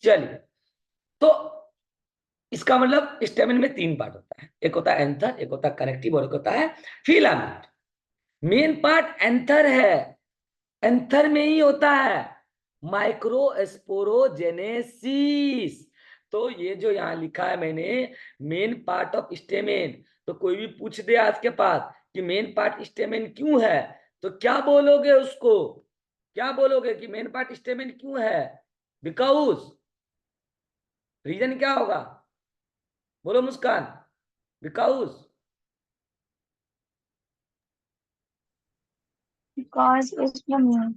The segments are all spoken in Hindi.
चलिए, तो इसका मतलब स्टेमिन में 3 पार्ट होता है, एक होता है एंथर, एक होता है कनेक्टिव और एक होता है फिलामेंट। मेन पार्ट एंथर है, एंथर में ही होता है माइक्रोस्पोरोजेनेसिस। तो ये जो यहाँ लिखा है मैंने, मेन पार्ट ऑफ स्टेमेन, तो कोई भी पूछ दे आज के पास कि मेन पार्ट स्टेमेन क्यों है, तो क्या बोलोगे उसको? क्या बोलोगे कि मेन पार्ट स्टेमेन क्यों है? बिकॉज रीजन क्या होगा? बोलो मुस्कान। बिकॉज Because उसमें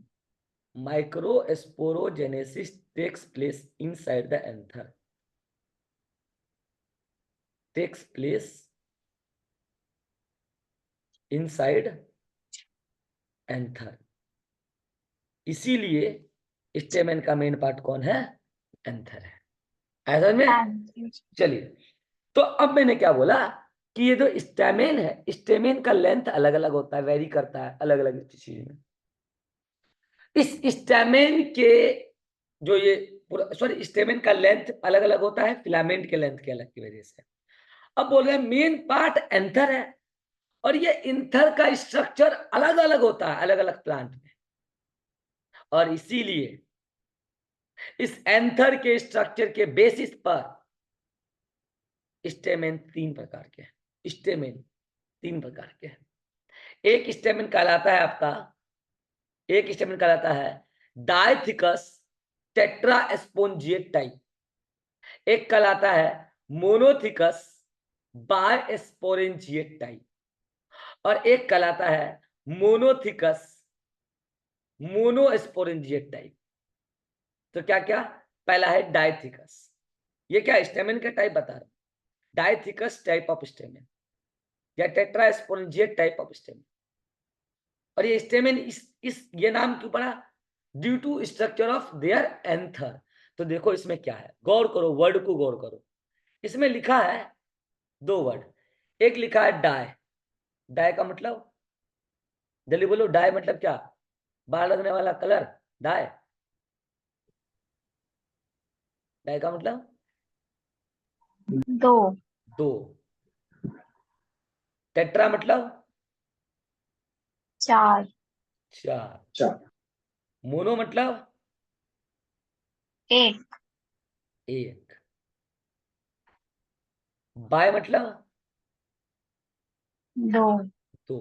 microsporogenesis takes place inside the anther, takes place inside anther। इसीलिए स्टेमेन का मेन पार्ट कौन है? एंथर है। ऐसा में and चलिए, तो अब मैंने क्या बोला कि ये जो स्टेमेन है, स्टेमेन का लेंथ अलग अलग होता है, वेरी करता है अलग अलग चीज में। इस स्टेमेन के जो ये सॉरी स्टेमेन का लेंथ अलग अलग होता है फिलामेंट के लेंथ के अलग की वजह से। अब बोल रहे हैं मेन पार्ट एंथर है, और ये एंथर का स्ट्रक्चर अलग अलग होता है अलग अलग प्लांट में, और इसीलिए इस एंथर के स्ट्रक्चर के बेसिस पर स्टेमेन 3 प्रकार के हैं। स्टेमेन 3 प्रकार के हैं। एक स्टेमेन कहलाता है आपका, एक स्टेमेन कहलाता है डायथिकस टेट्रास्पोंजिएट टाइप, एक कहलाता है मोनोथिकस बायस्पोरेंजिएट टाइप, और एक कहलाता है मोनोथिकस मोनोस्पोरेंजिएट टाइप। तो क्या क्या? पहला है डायथिकस, ये क्या स्टेमेन का टाइप बता रहा हूं, डायथिकस टाइप ऑफ स्टेमेन या टेट्रास्पोरेंजिएट टाइप ऑफ स्टेमेन। और ये स्टेमेन इस ये नाम क्यों पड़ा? Due to structure of their anther. तो देखो इसमें क्या है, गौर करो, वर्ड को गौर करो। इसमें लिखा है 2 वर्ड, एक लिखा है डाय। डाय का मतलब जल्दी बोलो, डाय मतलब क्या? बाल लगने वाला कलर, डाय। डाय का मतलब 2 2। टेट्रा मतलब 4 4। मोनो मतलब 1 1। बाय मतलब 2 2।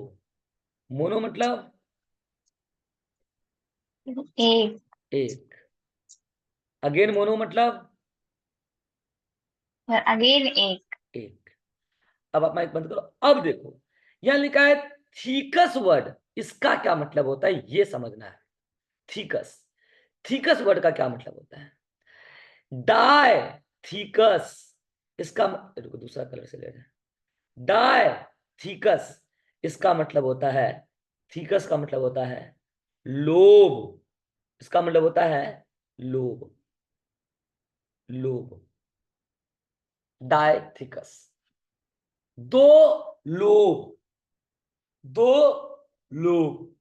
मोनो मतलब 1 1। अगेन मोनो मतलब और अगेन 1। 1। अब आप माइक बंद करो। अब देखो यहां लिखा है थीकस वर्ड, इसका क्या मतलब होता है ये समझना है। थीकस, थीकस वर्ड का क्या मतलब होता है? डाय थीकस, इसका रुको दूसरा कलर से ले रहे हैं। डाय थीकस, इसका मतलब होता है, थीकस का मतलब होता है लोब, इसका मतलब होता है lobe, lobe. Dithecous, 2 lobe, 2 lobe.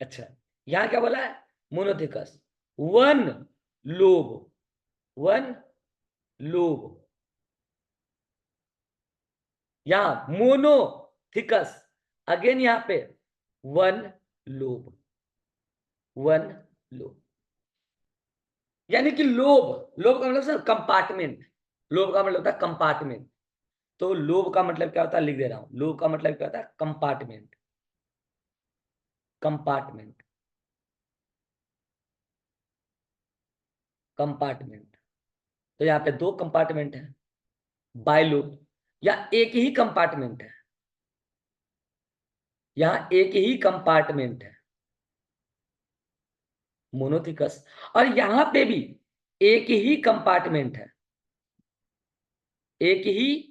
अच्छा, यहां क्या बोला है? Monothecous 1 lobe, 1 lobe. यहां मोनोथिकस अगेन यहां पे 1 लोब, 1 लोब। यानी कि लोब, लोब का मतलब सर कंपार्टमेंट, लोब का मतलब होता है कंपार्टमेंट। तो लोब का मतलब क्या होता है लिख दे रहा हूं, लोब का मतलब क्या होता है? Compartment, compartment, compartment. तो यहाँ पे 2 कंपार्टमेंट है, बायलोब, या एक ही कंपार्टमेंट है, यहाँ एक ही कंपार्टमेंट है मोनोथिकस, और यहां पे भी एक ही कंपार्टमेंट है, एक ही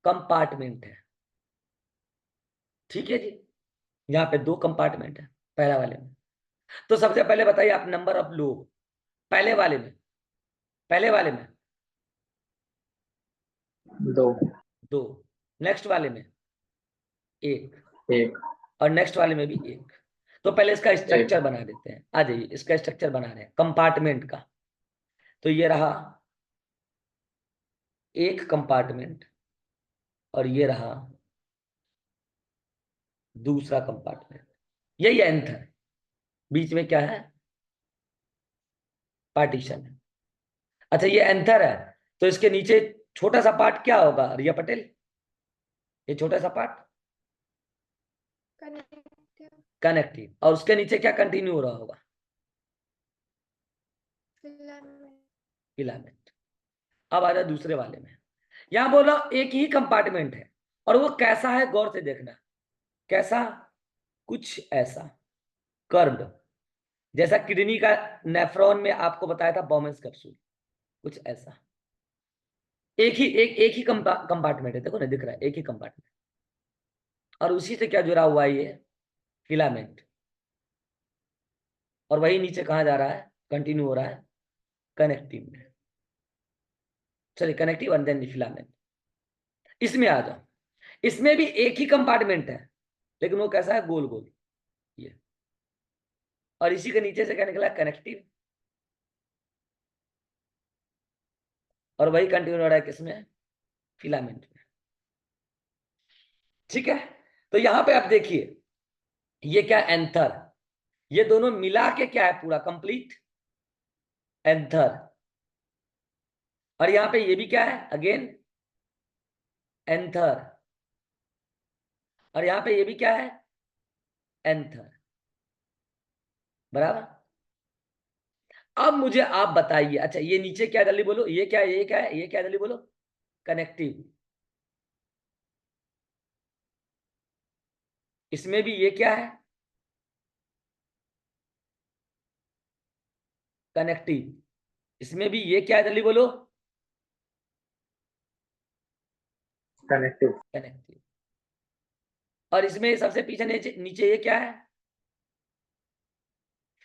कंपार्टमेंट है। ठीक है जी, यहाँ पे 2 कंपार्टमेंट है पहला वाले में। तो सबसे पहले बताइए आप नंबर ऑफ लोब, पहले वाले में, पहले वाले में 2, नेक्स्ट वाले में 1, और नेक्स्ट वाले में भी 1। तो पहले इसका स्ट्रक्चर बना देते हैं, आ जाइए इसका स्ट्रक्चर बना रहे हैं कंपार्टमेंट का। तो ये रहा एक कंपार्टमेंट और ये रहा दूसरा कंपार्टमेंट, यही एंथ है। बीच में क्या है? पार्टीशन है। अच्छा ये एंथर है, तो इसके नीचे छोटा सा पार्ट क्या होगा रिया पटेल? ये छोटा सा पार्ट कनेक्टिव कनेक्टिव, और उसके नीचे क्या कंटिन्यू हो रहा होगा? Filament filament. अब आ जाए दूसरे वाले में। यहां बोला एक ही कंपार्टमेंट है, और वो कैसा है गौर से देखना। कैसा? कुछ ऐसा कर्व्ड, जैसा किडनी का नेफ्रॉन में आपको बताया था बॉमेंस कैप्सूल, कुछ ऐसा। एक ही कंपार्टमेंट है, देखो ना दिख रहा है, एक ही कंपार्टमेंट, और उसी से क्या जुड़ा हुआ है? ये फिलामेंट। और वही नीचे कहाँ जा रहा है? कंटिन्यू हो रहा है कनेक्टिव में, sorry connective and then filament. इसमें आ जाओ, इसमें भी एक ही कंपार्टमेंट है, लेकिन वो कैसा है? गोल गोल ये, और इसी के नीचे से क्या निकला? कनेक्टिव, और वही कंटिन्यू हो रहा है किसमें? फिलामेंट में। ठीक है, तो यहां पे आप देखिए ये क्या? एंथर। ये दोनों मिला के क्या है? पूरा कंप्लीट एंथर। और यहां पे ये भी क्या है? Again anther. और यहां पे ये भी क्या है? एंथर। बराबर। अब मुझे आप बताइए, अच्छा ये नीचे क्या जल्दी बोलो, ये क्या है? ये क्या है? ये क्या है? जल्दी बोलो। कनेक्टिव। इसमें भी ये क्या है? कनेक्टिव। इसमें भी ये क्या है? जल्दी बोलो। कनेक्टिव। कनेक्टिव। और इसमें सबसे पीछे नीचे नीचे ये क्या है?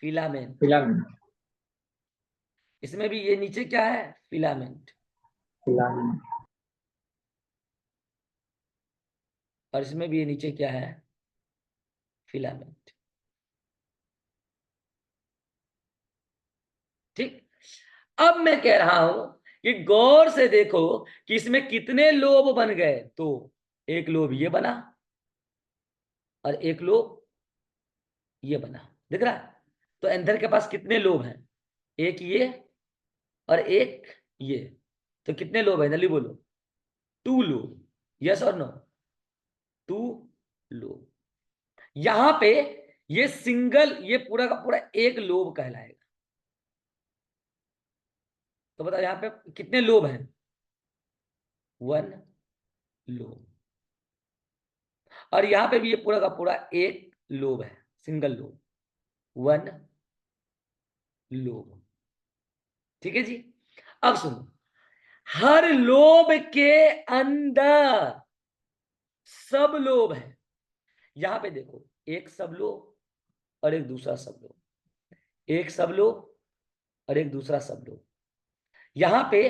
फिलामेंट। फिलामेंट। इसमें भी ये नीचे क्या है? फिलामेंट। फिलामेंट। और इसमें भी ये नीचे क्या है? फिलामेंट। ठीक। अब मैं कह रहा हूं कि गौर से देखो कि इसमें कितने लोब बन गए। तो एक लोब ये बना और एक लोब ये बना, दिख रहा है? तो एंथर के पास कितने लोब हैं? एक ये और एक ये। तो कितने लोब है? जल्दी बोलो। 2 लोब। यस और नो? 2 लोब। यहां पे ये सिंगल, ये पूरा का पूरा एक लोब कहलाएगा। तो बताओ यहां पे कितने लोब हैं? 1 लोब। और यहां पे भी ये पूरा का पूरा एक लोब है, सिंगल लोब, 1 लोब। ठीक है जी। अब सुनो, हर लोब के अंदर सब लोब है। यहां पे देखो, एक सब लोब और एक दूसरा सब लोब, एक सब लोब और एक दूसरा सब लोब। यहां पे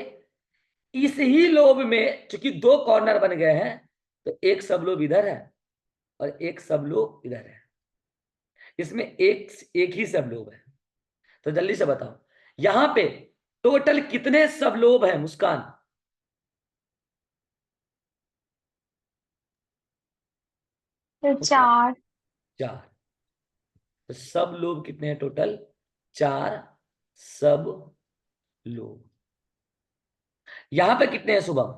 इस ही लोब में चूंकि 2 कॉर्नर बन गए हैं, तो एक सब लोब इधर है और एक सब लोब इधर है। इसमें एक ही सब लोब है। तो जल्दी से बताओ यहां पे टोटल कितने सब लोब हैं? मुस्कान। तो 4। 4। तो सब लोब कितने हैं टोटल? 4 सब लोब। यहां पे कितने हैं शुभम?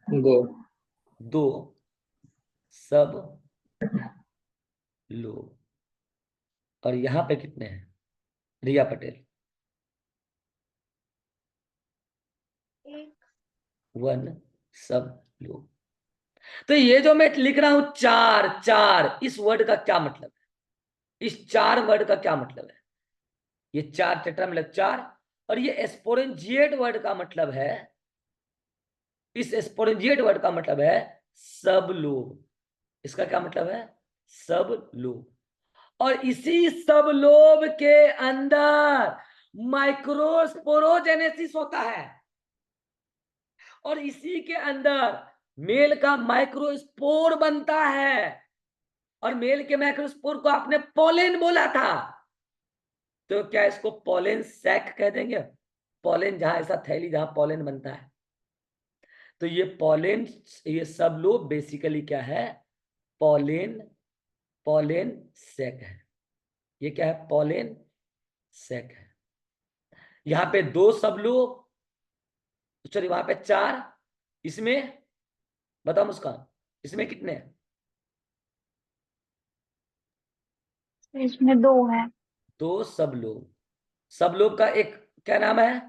2। 2 सब लोब। और यहां पे कितने हैं रिया पटेल? 1 सब लोब। तो ये जो मैं लिख रहा हूं 4 4, इस वर्ड का क्या मतलब है? इस 4 वर्ड का क्या मतलब है? ये 4 टेट्रा मतलब 4, और ये एस्पोरेंजिएट वर्ड का मतलब है, इस एस्पोरेंजिएट वर्ड का मतलब है सब लोग। इसका क्या मतलब है? सब लोग। और इसी सब लोब के अंदर माइक्रोस्पोरोजेनेसिस होता है, और इसी के अंदर मेल का माइक्रोस्पोर बनता है। और मेल के माइक्रोस्पोर को आपने पोलेन बोला था। तो क्या इसको पॉलेन सैक कह देंगे? पॉलेन जहां ऐसा थैली जहां पॉलेन बनता है, तो ये पॉलेन, ये सब लोग बेसिकली क्या है? पॉलेन, पॉलेन सैक है। ये क्या है? पॉलेन सैक है। यहाँ पे 2 सब लोग, सॉरी वहां पे 4, इसमें बताओ मुस्कान, इसमें कितने हैं? इसमें 2 है। 2 सब लोग। सब लोग का एक क्या नाम है?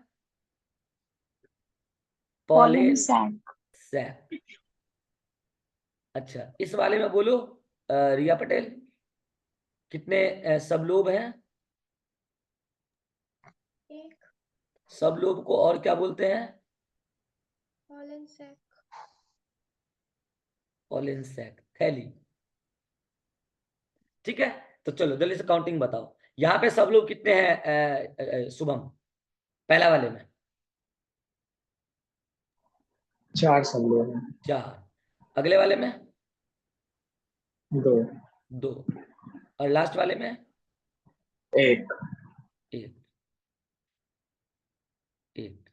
Pollen pollen sac. सैक। अच्छा, इस वाले में बोलो रिया पटेल, कितने सब लोग हैं? एक। सब लोग को और क्या बोलते हैं? Pollen sac. पॉलेन सैक, थैली। ठीक है, तो चलो जल्दी से काउंटिंग बताओ। यहाँ पे सब लोग कितने हैं शुभम? पहला वाले में 4 सब लोग हैं। 4, अगले वाले में 2, 2, और लास्ट वाले में 1। 1, 1।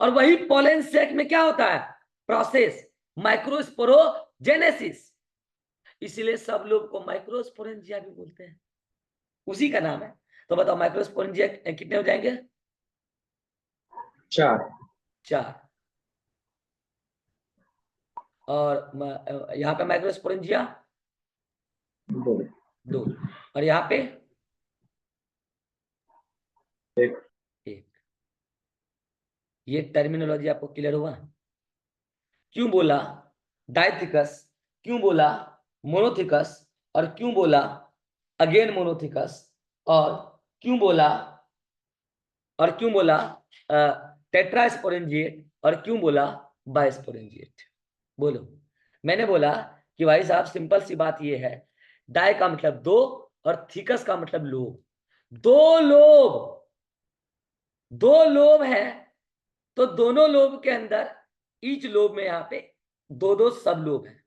और वही पॉलेन सैक में क्या होता है? Process microsporogenesis. इसलिए सब लोग को माइक्रोस्पोरेंजिया भी बोलते हैं, उसी का नाम है। तो बताओ माइक्रोस्पोरेंजिया कितने हो जाएंगे? 4। 4। और यहाँ पे माइक्रोस्पोरेंजिया 2, 2, और यहाँ पे 1। 1। ये टर्मिनोलॉजी आपको क्लियर हुआ? क्यों बोला डायथिकस, क्यों बोला मोनोथिकस, और क्यों बोला अगेन मोनोथिकस, और क्यों बोला, और क्यों बोला टेट्रास्पोरेंजिएट, और क्यों बोला बाइस्पोरेंजिएट? बोलो। मैंने बोला कि भाई साहब सिंपल सी बात ये है, डाई का मतलब 2 और थीकस का मतलब लोब। 2 लोब, 2 लोब है, तो दोनों लोब के अंदर ईच लोब में यहाँ पे 2 सब लोब है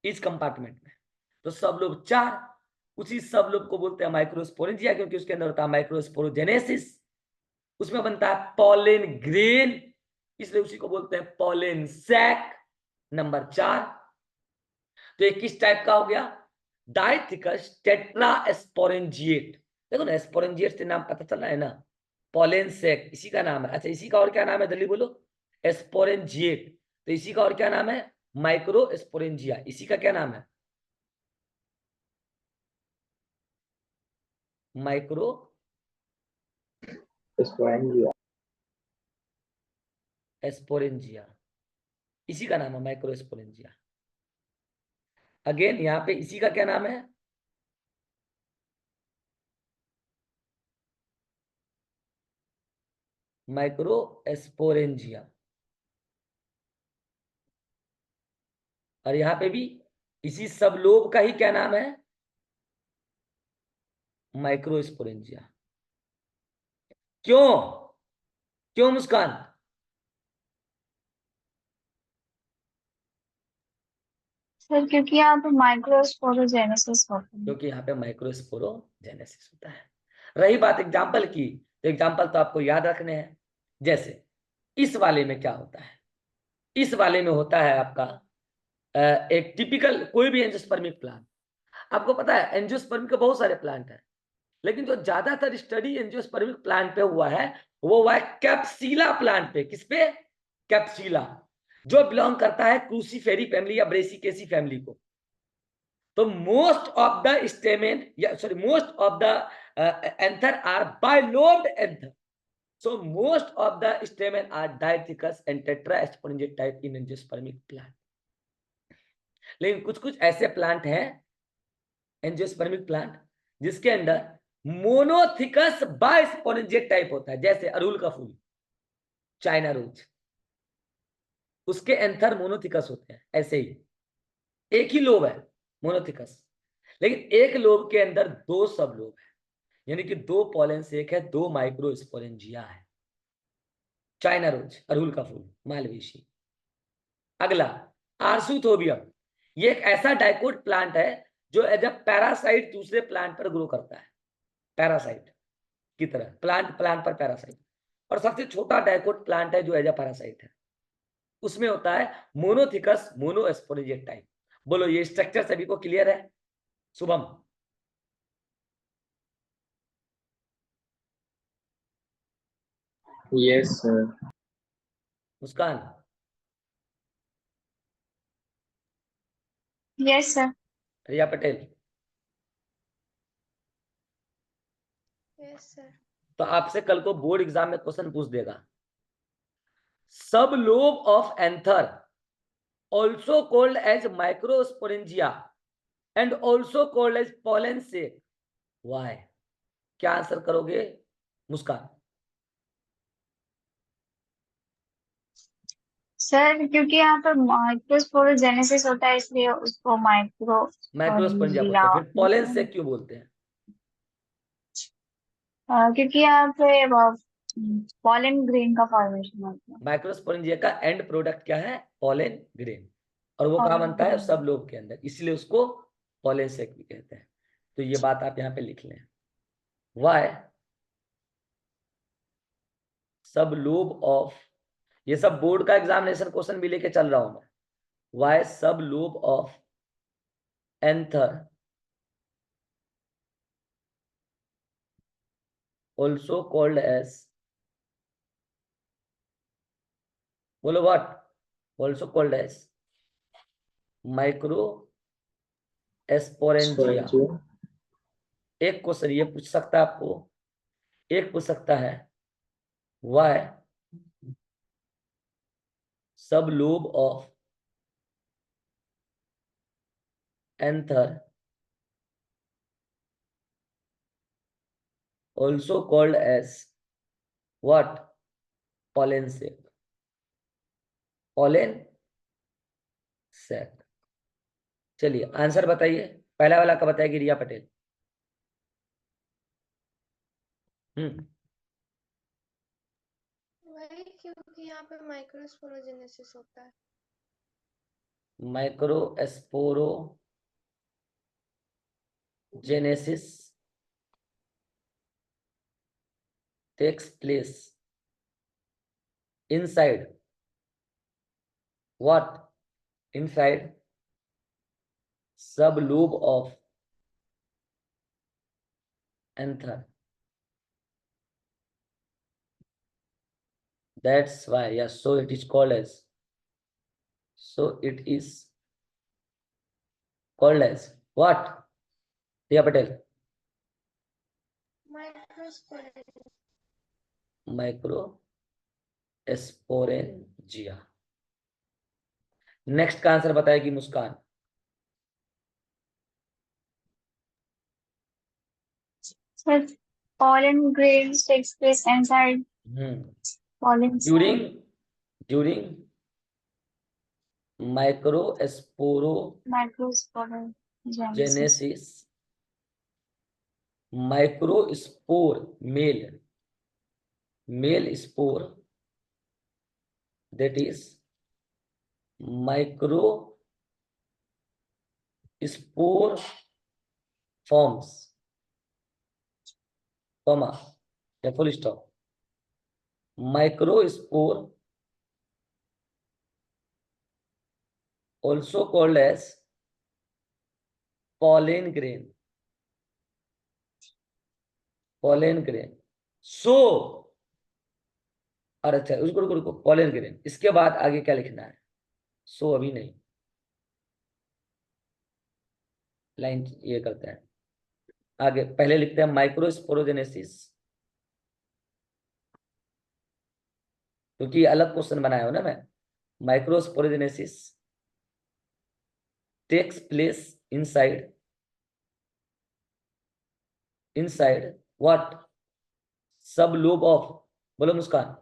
इस कंपार्टमेंट में। तो सब लोब 4, उसी सब लोब को बोलते हैं माइक्रोस्पोरेंजिया, क्योंकि उसके अंदर होता है माइक्रोस्पोरोजेनेसिस, उसमें बनता है पॉलेन ग्रेन, इसलिए उसी को बोलते हैं पॉलेन सैक। नंबर 4। तो ये किस टाइप का हो गया? Dithecous tetrasporangiate. देखो ना, स्पोरेंजिएट से नाम पता चला है ना, पॉलेन सैक इसी का नाम है। अच्छा, इसी का और क्या नाम है जल्दी बोलो? स्पोरेंजिएट। तो इसी का और क्या नाम है? माइक्रोस्पोरेंजिया। इसी का क्या नाम है? Micro sporangia. स्पोरेंजिया, इसी का नाम है माइक्रोस्पोरेंजिया। अगेन यहाँ पे इसी का क्या नाम है? माइक्रोस्पोरेंजिया। और यहाँ पे भी इसी सब लोब का ही क्या नाम है? माइक्रोस्पोरेंजिया। क्यों? क्यों मुस्कान? सर क्योंकि यहाँ पे माइक्रोस्पोरोजेनेसिस होता है। क्योंकि यहाँ पे माइक्रोस्पोरोजेनेसिस होता है। रही बात एग्जाम्पल की, तो एग्जाम्पल तो आपको याद रखने हैं। जैसे इस वाले में क्या होता है? इस वाले में होता है आपका एक टिपिकल कोई भी एंजियोस्पर्मिक प्लांट। आपको पता है एंजियोस्पर्म के बहुत सारे प्लांट हैं, लेकिन जो ज्यादातर स्टडी एंजियोस्पर्मिक प्लांट पे हुआ है वो हुआ है कैप्सिला प्लांट पे। किस पे? कैप्सिला, जो बिलोंग करता है क्रूसीफेरी फैमिली या ब्रेसिकेसी फैमिली को। तो मोस्ट ऑफ द स्टेमेन या sorry most of the anther are bilobed anther, so most of the stamen are diathecous and tetraspongate type in angiospermic plant। लेकिन कुछ कुछ ऐसे प्लांट हैं एंजियोस्पर्मिक प्लांट जिसके अंदर मोनोथिकस बाइस्पोरेंजिएट टाइप होता है, जैसे अड़हुल का फूल, चाइना रोज, उसके एंथर मोनोथिकस होते हैं। ऐसे ही एक ही लोब है मोनोथिकस, लेकिन एक लोब के अंदर 2 सब लोब है, यानी कि 2 पॉलन से एक है, 2 माइक्रोस्पोरेंजिया है। चाइना रोज, अड़हुल का फूल, मालवेशी। अगला आर्सुथोबियम, ये एक ऐसा डाइकोट प्लांट है जो एज अ पैरासाइट दूसरे प्लांट पर ग्रो करता है, पैरासाइट की तरह, प्लांट पर पैरासाइट। और सबसे छोटा डाइकोट प्लांट है जो एज अ पैरासाइट है, उसमें होता है मोनोथिकस मोनोस्पोरेंजिएट टाइप। बोलो ये स्ट्रक्चर सभी को क्लियर है? Shubham, Yes, sir. मुस्कान, Yes, sir. रिया पटेल, Yes, sir. तो आपसे कल को बोर्ड एग्जाम में क्वेश्चन पूछ देगा। Sub lobe of anther also called as microsporangia and also called as pollen sac, why? क्या आंसर करोगे मुस्कान? सर क्योंकि यहाँ पर माइक्रोस्पोरोजेनेसिस होता है इसलिए उसको माइक्रोस्पोरेंजिया बोलते माइक्रोस्पोरेंजिया, हैं। फिर पॉलन सेक क्यों बोलते हैं? क्योंकि यहाँ पे पॉलन ग्रेन का फॉर्मेशन होता है। माइक्रोस्पोरेंजिया का एंड प्रोडक्ट क्या है? पॉलन ग्रेन, और वो कहाँ Pollen बनता है? grain। सब लोब के अंदर, इसलिए उसको पॉलन सेक भी कहते हैं। तो ये बात आप यहाँ पे लिख लें, वाई सब लोब ऑफ, ये सब बोर्ड का एग्जामिनेशन क्वेश्चन भी लेके चल रहा हूं मैं। Why sub lobe of anther also called as, बोलो what? Also called as microsporangia. Sporangia. एक क्वेश्चन ये पूछ सकता है आपको, एक पूछ सकता है why sub lobe of anther also called as what? Pollen sac, pollen sac. चलिए आंसर बताइए, पहला वाला का बताएगी रिया पटेल। वही क्योंकि यहाँ पे माइक्रोस्पोरोजेनेसिस होता है। Microsporogenesis takes place inside what? Inside sublobe of anther. That's why, yes, so it is called as, so it is called as what? Riya Patel, microsporangia। Next का आंसर बताएगी मुस्कान। Sir, pollen grains takes place inside pollen during cell. During Microsporogenesis. Microspore male spore, that is microspore forms, comma, या full stop, microspore also called as pollen grain, pollen grain। so और अच्छा उसको रुको, pollen grain, इसके बाद आगे क्या लिखना है? so अभी नहीं, लाइन ये करते हैं आगे, पहले लिखते हैं माइक्रोस्पोरोजेनेसिस, क्योंकि अलग क्वेश्चन बनाया हो ना मैं। Microsporogenesis takes place inside what? Sub lobe of, बोलो Muskan.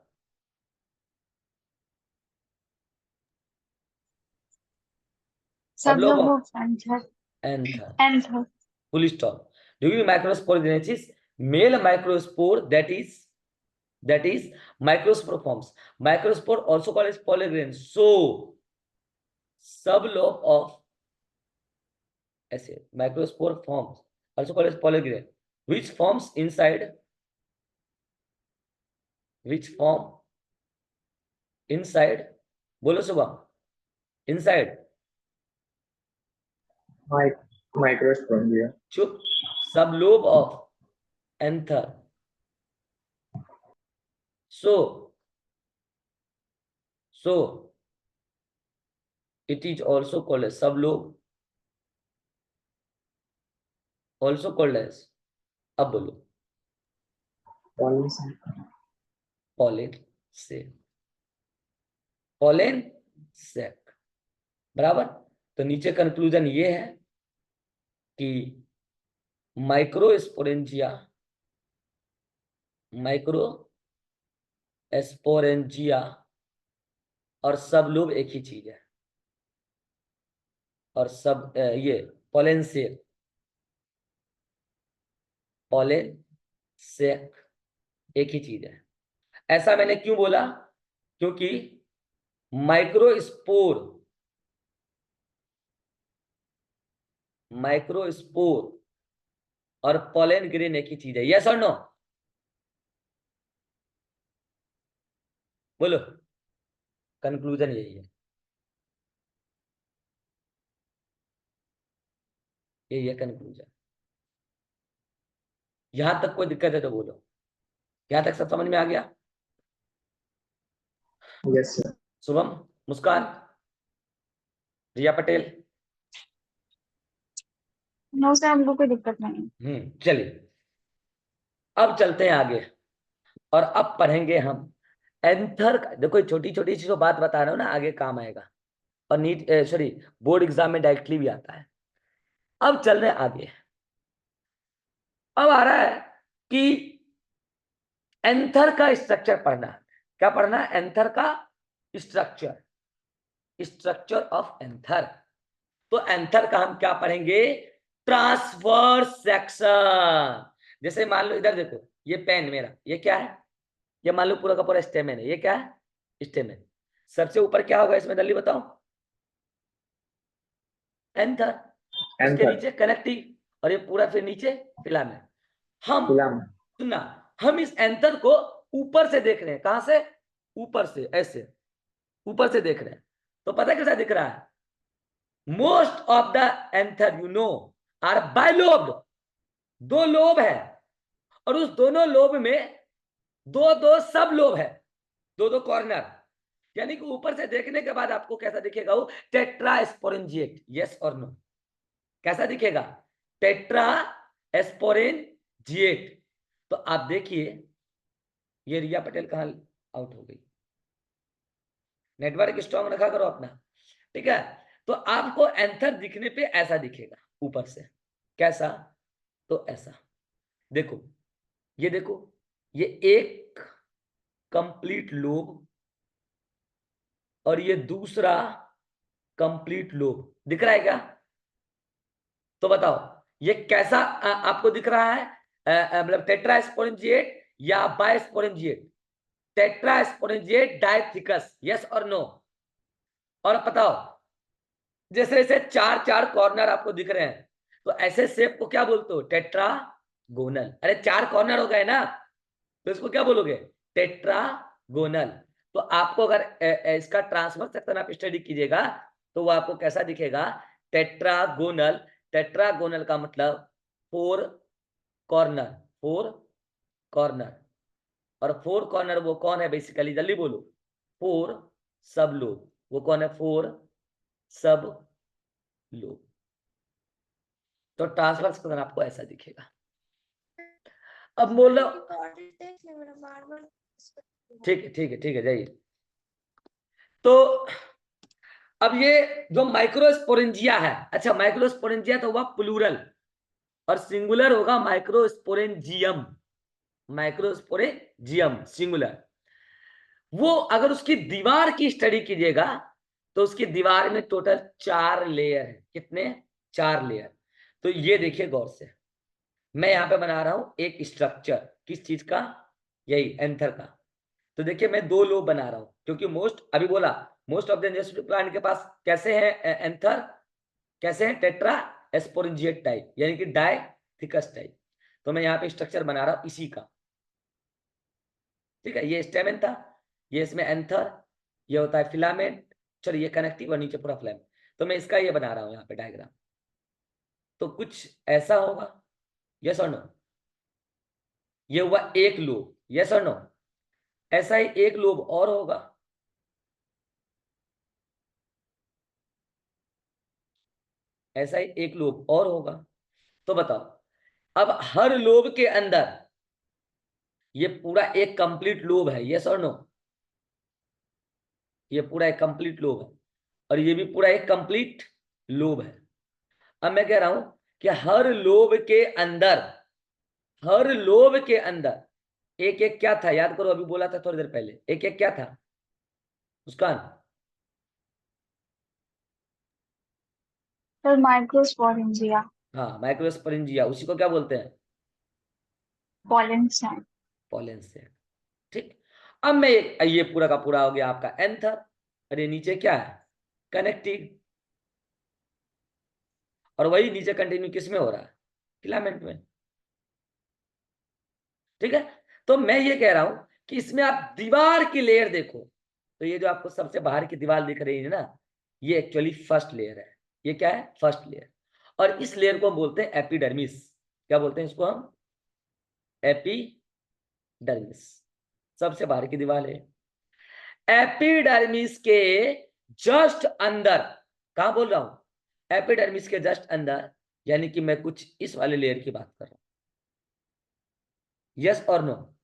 Sublobe of of anther. anther, Anther. full stop। During microsporogenesis, male microspore, that is microspore forms. Microspore also called as pollen grain. So sublobe of ऐसे microspore forms also called as polygyny which forms inside बोलो सुबह inside Microsporidia. चुप sublobe of anther so it is also called as sublobe also called as अब बोलो pollen sac बराबर। तो नीचे कंक्लूजन ये है कि माइक्रोस्पोरेंजिया और सब लोग एक ही चीज है और सब ये पोलेन सेक एक ही चीज है। ऐसा मैंने क्यों बोला? क्योंकि माइक्रोस्पोर और पोलेन ग्रेन एक ही चीज है। यस और नो? बोलो। कंक्लूजन यही है, यही है कंक्लूजन। यहां तक कोई दिक्कत है तो बोलो। यहां तक सब समझ में आ गया? Yes, sir. शुभम, मुस्कान, रिया पटेल? नो सर, हमको कोई दिक्कत नहीं। चलिए अब चलते हैं आगे और अब पढ़ेंगे हम एंथर का। देखो छोटी छोटी सी जो बात बता रहा हूं ना, आगे काम आएगा और नीट सॉरी बोर्ड एग्जाम में डायरेक्टली भी आता है। अब चल रहे हैं आगे। अब आ रहा है कि एंथर का स्ट्रक्चर पढ़ना। क्या पढ़ना? एंथर का स्ट्रक्चर ऑफ एंथर। तो एंथर का हम क्या पढ़ेंगे? Transverse section. जैसे मान लो इधर देखो, ये पेन मेरा, ये क्या है? ये मान लो पूरा का पूरा स्टेमन है। ये क्या है? स्टेमन। सबसे ऊपर क्या होगा इसमें जल्दी बताओ? एंथर। उसके नीचे कनेक्टिव और ये पूरा फिर नीचे फिलामेंट। हम सुनना, हम इस एंथर को ऊपर से देख रहे हैं। कहां से? ऊपर से, ऐसे ऊपर से देख रहे हैं। तो पता कैसा दिख रहा है? Most of the anther you know are bilobed. दो लोब है और उस दोनों लोब में दो दो सब लोब है, दो दो कॉर्नर। यानी कि ऊपर से देखने के बाद आपको कैसा दिखेगा? वो टेट्रास्पोरेंजिएट। यस और नो? कैसा दिखेगा? टेट्रास्पोरेंजिएट। तो आप देखिए, ये रिया पटेल कहां आउट हो गई? नेटवर्क स्ट्रांग रखा करो अपना, ठीक है? तो आपको एंथर दिखने पे ऐसा दिखेगा ऊपर से। कैसा? तो ऐसा देखो, ये देखो, ये एक कंप्लीट लोब और ये दूसरा कंप्लीट लोब दिख रहा है क्या? तो बताओ ये कैसा आपको दिख रहा है? मतलब टेट्रास्पोरेंजिएट या बाइस्पोरेंजिएट? Tetrasporangiate dithecous. यस और नो? और बताओ, जैसे जैसे चार चार कॉर्नर आपको दिख रहे हैं, तो ऐसे शेप को क्या बोलते हो? टेट्रागोनल। अरे चार कॉर्नर हो गए ना, तो इसको क्या बोलोगे? टेट्रागोनल। तो आपको अगर इसका ट्रांसवर्स सेक्शन आप स्टडी कीजिएगा तो वो आपको कैसा दिखेगा? टेट्रागोनल। टेट्रागोनल का मतलब फोर कॉर्नर। और फोर कॉर्नर वो कौन है बेसिकली? जल्दी बोलो। फोर सब लोग। वो कौन है? फोर सब लोग। तो ट्रांसवर्स सेक्शन आपको ऐसा दिखेगा। अब बोलो, ठीक है जाइए। तो अब ये जो माइक्रोस्पोरेंजिया है, अच्छा माइक्रोस्पोरेंजिया तो हुआ प्लूरल और सिंगुलर होगा माइक्रोस्पोरेंजियम। Microsporangium singular. वो अगर उसकी दीवार की स्टडी कीजिएगा तो उसकी दीवार में टोटल 4 लेयर है। कितने? 4 लेयर। तो ये देखिए गौर से, मैं यहां पे बना रहा हूं एक स्ट्रक्चर। किस चीज का? यही एंथर का। तो देखिए मैं 2 लोब बना रहा हूं, क्योंकि अभी बोला मोस्ट ऑफ द प्लांट के पास कैसे है एंथर? कैसे है? टेट्रा एस्पोरेंजिएट टाइप यानी कि डायथिकस टाइप। तो मैं यहाँ पे स्ट्रक्चर बना रहा हूं इसी का, ठीक है। ये स्टेमेन था, ये इसमें एंथर, ये होता है फिलामेंट, चलिए ये कनेक्टिव और नीचे पूरा फिलामेंट। तो मैं इसका ये बना रहा हूं यहाँ पे डायग्राम। तो कुछ ऐसा होगा, यस और नो। ये हुआ एक लोब, यस और नो। ऐसा ही एक लोब और होगा, ऐसा ही एक लोब और होगा। तो बताओ, अब हर लोब के अंदर ये पूरा एक कंप्लीट लोब है, यस और नो। ये पूरा एक कंप्लीट लोब है और ये भी पूरा एक कंप्लीट लोब है। अब मैं कह रहा हूं कि हर लोब के अंदर, हर लोब के अंदर एक एक क्या था, याद करो, अभी बोला था थोड़ी देर पहले, एक एक क्या था मुस्कान? सर माइक्रोस्पोरेंजिया, हाँ, माइक्रोस्पोरेंजिया, उसी को क्या बोलते हैं? Pollen stand. पॉलन से, ठीक। अब मैं ये पूरा का पूरा हो गया आपका एंथर, और ये नीचे क्या है? कनेक्टिव। और वही नीचे कंटिन्यू किस में हो रहा है? फिलामेंट में, ठीक है। तो मैं ये कह रहा हूं कि इसमें आप दीवार की लेयर देखो, तो ये जो आपको सबसे बाहर की दीवार दिख रही है ना, ये एक्चुअली फर्स्ट लेयर है। ये क्या है? First layer. और इस लेयर को बोलते हैं एपिडर्मिस। क्या बोलते हैं इसको हम? एपिडर्मिस, सबसे बाहर की दीवार है। एपिडर्मिस के जस्ट अंदर, कहां बोल रहा हूं? एपिडर्मिस के जस्ट अंदर, यानी कि मैं कुछ इस वाले लेयर की बात कर रहा हूं, यस और नो।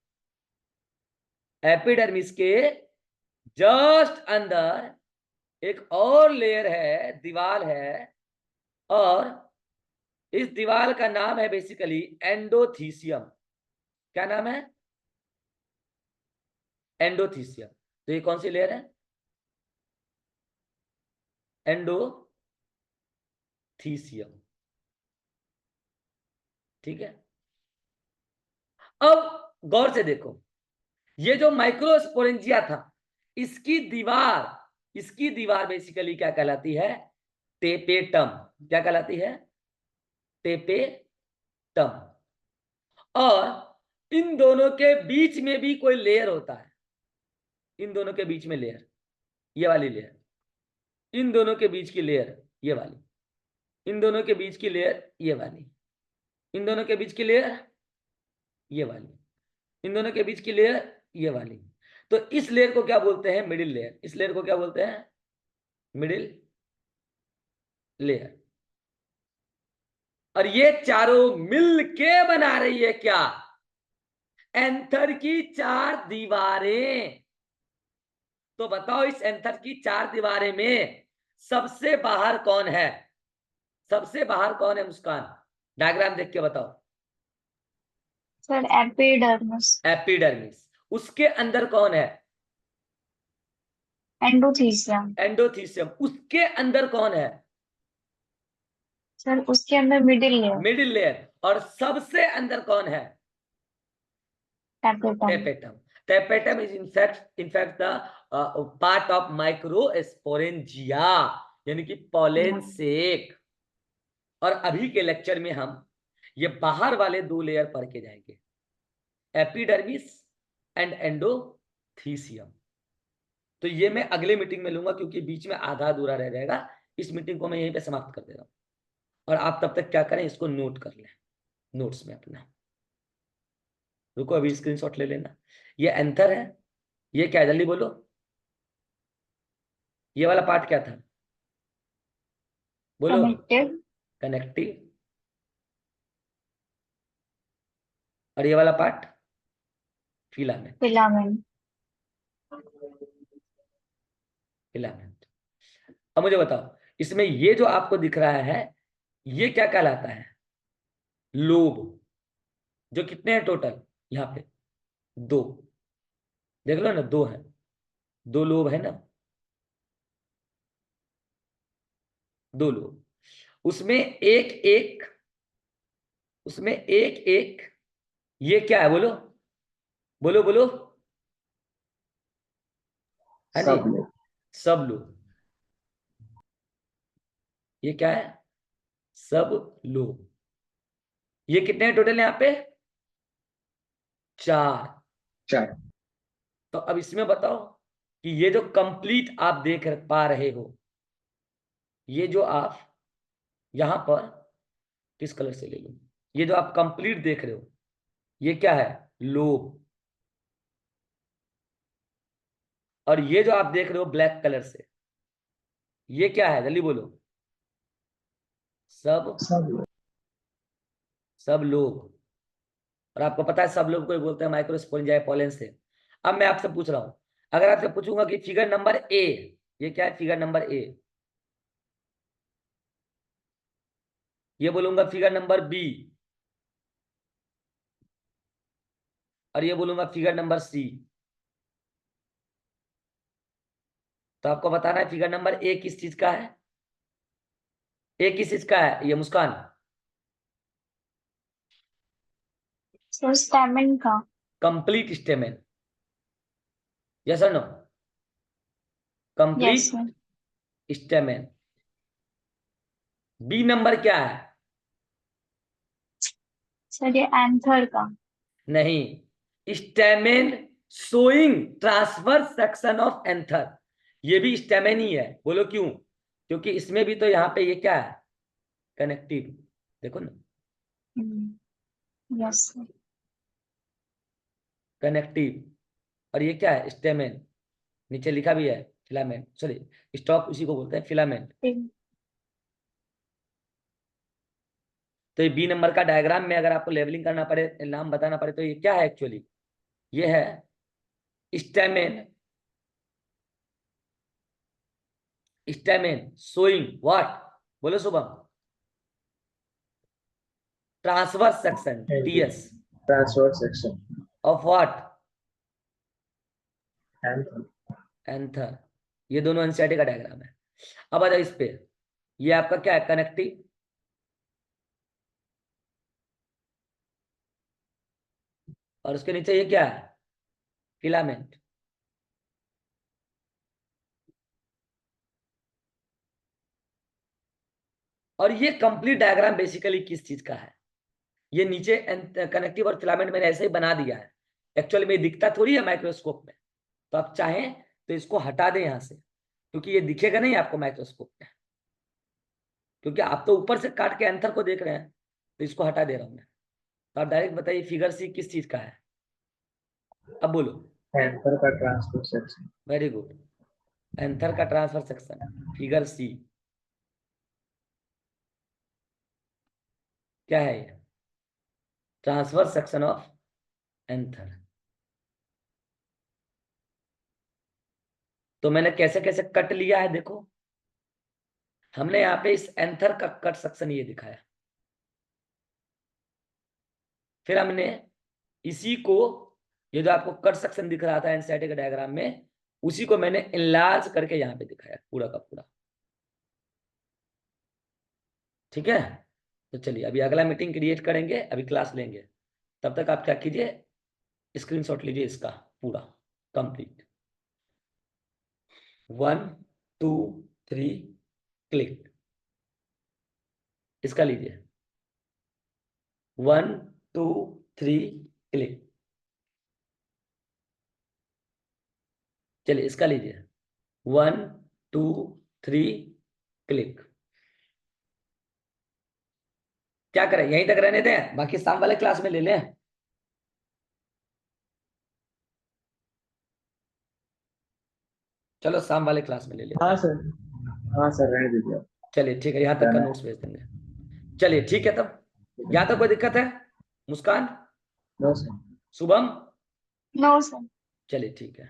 एपिडर्मिस के जस्ट अंदर एक और लेयर है, दीवार है, और इस दीवार का नाम है बेसिकली एंडोथीसियम। क्या नाम है? एंडोथीसियम। तो ये कौन सी लेयर है? एंडोथीसियम, ठीक है। अब गौर से देखो, ये जो माइक्रोस्पोरेंजिया था, इसकी दीवार बेसिकली क्या कहलाती है? टेपेटम। क्या कहलाती है? टेपेटम। और इन दोनों के बीच में भी कोई लेयर होता है, इन दोनों के बीच में लेयर, ये वाली लेयर, इन दोनों के बीच की लेयर ये वाली, इन दोनों के बीच की लेयर ये वाली, इन दोनों के बीच की लेयर ये वाली, इन दोनों के बीच की लेयर ये वाली। तो इस लेयर को क्या बोलते हैं? Middle layer. इस लेयर को क्या बोलते हैं? Middle layer. और ये चारों मिल के बना रही है क्या? एंथर की 4 दीवारें। तो बताओ, इस एंथर की 4 दीवारें में सबसे बाहर कौन है? सबसे बाहर कौन है मुस्कान? डायग्राम देख के बताओ। Sir epidermis. एपिडर्मिस। उसके अंदर कौन है? एंडोथीसियम। एंडोथीसियम। उसके अंदर कौन है? सर उसके अंदर मिडिल लेयर, मिडिल लेयर। और सबसे अंदर कौन है? Tapetum. Tapetum. Tapetum is in fact the part of microsporangia, यानी कि पॉलन सेक। और अभी के लेक्चर में हम ये बाहर वाले 2 लेयर पढ़ के जाएंगे, एपिडर्मिस एंड एंडोथीसियम। तो ये मैं अगले मीटिंग में लूंगा, क्योंकि बीच में आधा अधूरा रह जाएगा। इस मीटिंग को मैं यहीं पे समाप्त कर दे रहा हूं, और आप तब तक क्या करें, इसको नोट कर लें नोट्स में अपना। रुको, अभी स्क्रीनशॉट ले लेना। ये एंथर है, ये क्या है जल्दी बोलो? ये वाला पार्ट क्या था? बोलो। कनेक्टिव। कनेक्टिव। और ये वाला पार्ट? फिलामेंट। फिलामेंट। फिलामेंट। अब मुझे बताओ, इसमें ये जो आपको दिख रहा है, ये क्या कहलाता है? लोब। जो कितने हैं टोटल यहाँ पे? 2। देख लो ना, 2 है, 2 लोब है ना, 2 लोब। उसमें एक एक ये क्या है? बोलो बोलो बोलो। हाँ जी, सब लोग। सब लोग। ये क्या है? सब लोग। ये कितने टोटल यहाँ पे? 4। 4. तो अब इसमें बताओ कि ये जो कंप्लीट आप देख पा रहे हो, ये जो आप यहां पर किस कलर से ले लो, ये जो आप कंप्लीट देख रहे हो, ये क्या है? लोग। और ये जो आप देख रहे हो ब्लैक कलर से, ये क्या है? जल्दी बोलो। सब सब लोग। और आपको पता है सब लोग को बोलते हैं माइक्रोस्पोरेंजिया पॉलन से। अब मैं आपसे पूछ रहा हूं, अगर आपसे पूछूंगा कि फिगर नंबर ए, ये क्या है? Figure number A. ये बोलूंगा फिगर नंबर बी, और ये बोलूंगा फिगर नंबर सी। तो आपको बताना है फिगर नंबर ए किस चीज का है? ए किस चीज का है? ये मुस्कान। सर स्टेमिन का। Complete stamen. यस और no? Yes complete sir. Stamen. B number क्या है? सर ये एंथर का। नहीं, stamen showing transfer section of anther. ये भी स्टेमेन ही है। बोलो क्यों? क्योंकि इसमें भी तो यहाँ पे ये क्या है? कनेक्टिव। देखो ना, यस सर। कनेक्टिव। और ये क्या है? स्टेमेन। नीचे लिखा भी है फिलामेंट, सॉरी स्टॉक उसी को बोलते हैं, फिलामेंट। तो ये बी नंबर का डायग्राम में अगर आपको लेवलिंग करना पड़े, नाम बताना पड़े, तो ये क्या है एक्चुअली? ये है स्टेमेन। Stamen showing what? बोलो Shubham. Transverse section, TS, transverse section. Of what? Anther. Anther. ये दोनों एनसीईआरटी का डायग्राम है। अब आ जाओ इस पे। ये आपका क्या है? कनेक्टिव। और उसके नीचे ये क्या है? फिलामेंट। और ये कंप्लीट डायग्राम बेसिकली किस चीज का है? ये नीचे कनेक्टिव और फिलामेंट मैंने ऐसे ही बना दिया है। एक्चुअली में दिखता थोड़ी है माइक्रोस्कोप में। तो आप चाहें तो इसको हटा दें यहां से, क्योंकि ये दिखेगा नहीं आपको माइक्रोस्कोप में, क्योंकि आप तो ऊपर से काट के एंथर को देख रहे हैं। तो इसको हटा दे रहा हूं मैं। तो आप डायरेक्ट बताइए फिगर सी किस चीज का है? अब बोलो। Anther का transverse section. Very good. Anther का ट्रांसफर सेक्शन, फिगर सी। क्या है ये? Transfer section of anther. तो मैंने कैसे कैसे कट लिया है देखो। हमने यहाँ पे इस एंथर का कट सेक्शन ये दिखाया, फिर हमने इसी को, ये जो आपको कट सेक्शन दिख रहा था एनसीईआरटी के डायग्राम में, उसी को मैंने इनलार्ज करके यहाँ पे दिखाया पूरा का पूरा। ठीक है? तो चलिए अभी अगला मीटिंग क्रिएट करेंगे, अभी क्लास लेंगे। तब तक आप क्या कीजिए, स्क्रीनशॉट लीजिए इसका पूरा कंप्लीट। 1 2 3 क्लिक। इसका लीजिए 1 2 3 क्लिक। चलिए इसका लीजिए 1 2 3 क्लिक। क्या करें, यहीं तक रहने दें, बाकी शाम वाले क्लास में ले लें। चलो शाम वाले क्लास में ले लेते हैं। हाँ सर रहने दीजिए. चलिए ठीक है, यहाँ तक का नोट्स भेज देंगे। चलिए ठीक है, तब यहाँ तक कोई दिक्कत है? Muskan, No sir. Shubham, no sir. चलिए ठीक है।